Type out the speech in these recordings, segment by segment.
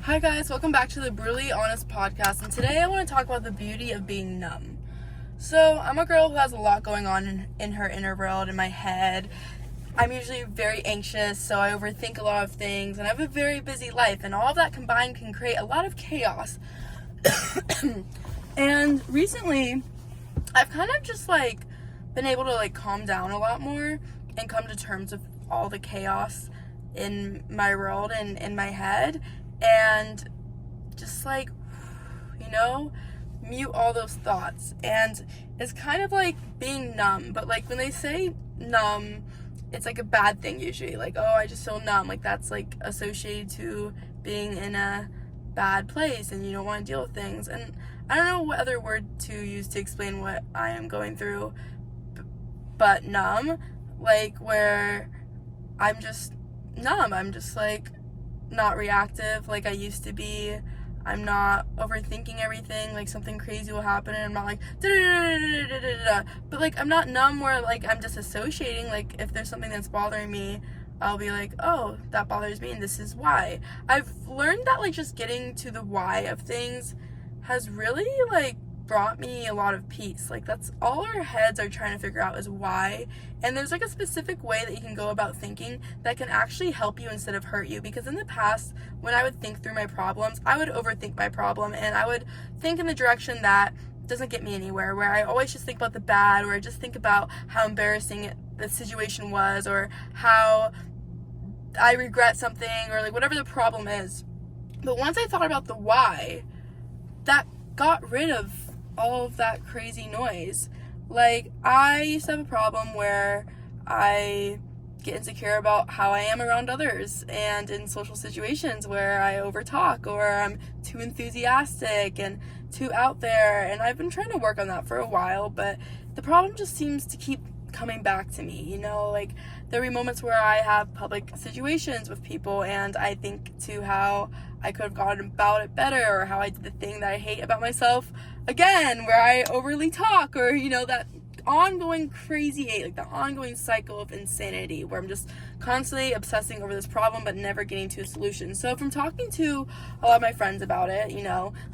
Hi guys, welcome back to the Brutally Honest podcast, and today I want to talk about the beauty of being numb. So, I'm a girl who has a lot going on in her inner world, in my head. I'm usually very anxious, so I overthink a lot of things, and I have a very busy life, and all of that combined can create a lot of chaos. And recently, I've kind of just been able to calm down a lot more and come to terms with all the chaos in my world and in my head, and just mute all those thoughts. And it's kind of like being numb, but when they say numb, it's a bad thing usually, oh, I just feel numb, that's associated to being in a bad place and you don't want to deal with things. And I don't know what other word to use to explain what I am going through, but numb, where I'm just numb. I'm just not reactive like I used to be. I'm not overthinking everything, something crazy will happen and I'm not but I'm not numb where I'm disassociating. If there's something that's bothering me, I'll be oh, that bothers me and this is why. I've learned that just getting to the why of things has really brought me a lot of peace. That's all our heads are trying to figure out is why. And there's a specific way that you can go about thinking that can actually help you instead of hurt you. Because in the past, when I would think through my problems, I would overthink my problem and I would think in the direction that doesn't get me anywhere, where I always just think about the bad, or I just think about how embarrassing the situation was, or how I regret something, or whatever the problem is. But once I thought about the why, that got rid of all of that crazy noise. I used to have a problem where I get insecure about how I am around others and in social situations where I overtalk or I'm too enthusiastic and too out there, and I've been trying to work on that for a while, but the problem just seems to keep coming back to me. There will be moments where I have public situations with people and I think to how I could have gone about it better, or how I did the thing that I hate about myself again, where I overly talk, or that ongoing crazy, the ongoing cycle of insanity where I'm just constantly obsessing over this problem but never getting to a solution. So from talking to a lot of my friends about it,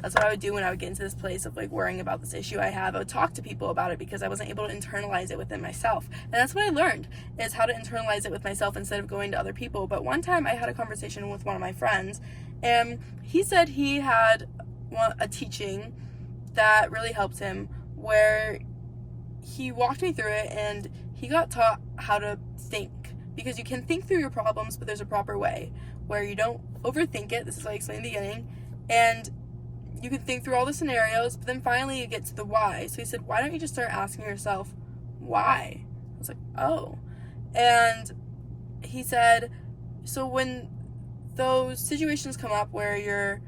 that's what I would do when I would get into this place of worrying about this issue I have. I would talk to people about it because I wasn't able to internalize it within myself. And that's what I learned, is how to internalize it with myself instead of going to other people. But one time I had a conversation with one of my friends, and he said he had a teaching that really helped him, where he walked me through it and he got taught how to think, because you can think through your problems, but there's a proper way where you don't overthink it. This is what I explained in the beginning, and you can think through all the scenarios, but then finally you get to the why. So he said, why don't you just start asking yourself why? I was oh. And he said, so when those situations come up where you're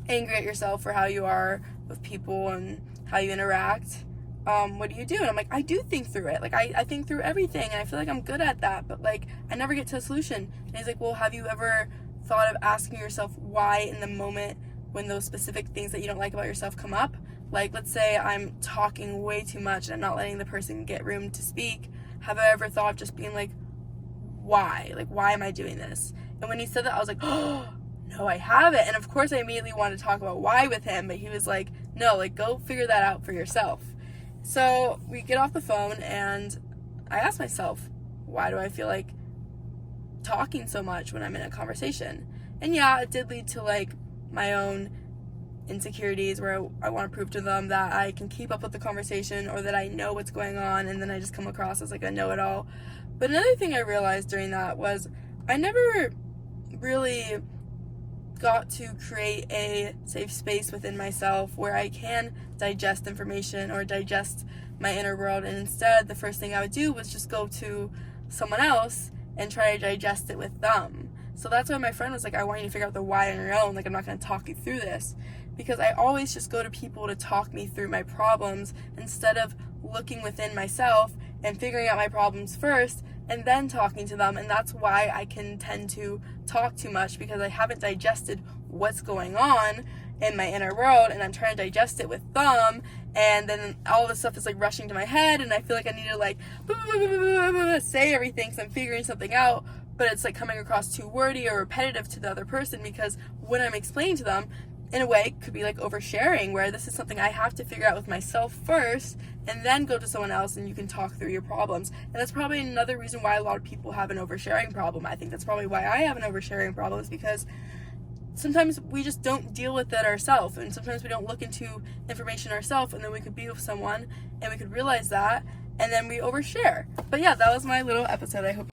angry at yourself for how you are with people and how you interact, what do you do? And I'm I do think through it. I think through everything, and I feel I'm good at that, but I never get to a solution. And he's well, have you ever thought of asking yourself why in the moment when those specific things that you don't like about yourself come up? Let's say I'm talking way too much and I'm not letting the person get room to speak. Have I ever thought of just being why? Why am I doing this? And when he said that, I was oh, no, I haven't. And of course I immediately wanted to talk about why with him, but he was no, go figure that out for yourself. So we get off the phone and I asked myself, why do I feel talking so much when I'm in a conversation? And yeah, it did lead to my own insecurities where I want to prove to them that I can keep up with the conversation, or that I know what's going on, and then I just come across as a know-it-all. But another thing I realized during that was I never really got to create a safe space within myself where I can digest information or digest my inner world, and instead the first thing I would do was just go to someone else and try to digest it with them. So that's why my friend was I want you to figure out the why on your own, I'm not going to talk you through this, because I always just go to people to talk me through my problems instead of looking within myself and figuring out my problems first and then talking to them. And that's why I can tend to talk too much, because I haven't digested what's going on in my inner world, and I'm trying to digest it with them, and then all this stuff is rushing to my head, and I feel I need to say everything because I'm figuring something out. but it's like coming across too wordy or repetitive to the other person, because when I'm explaining to them, in a way, it could be like oversharing, where this is something I have to figure out with myself first and then go to someone else and you can talk through your problems. And that's probably another reason why a lot of people have an oversharing problem. I think that's probably why I have an oversharing problem, is because sometimes we just don't deal with it ourselves, and sometimes we don't look into information ourselves, and then we could be with someone and we could realize that, and then we overshare. But yeah, that was my little episode. I hope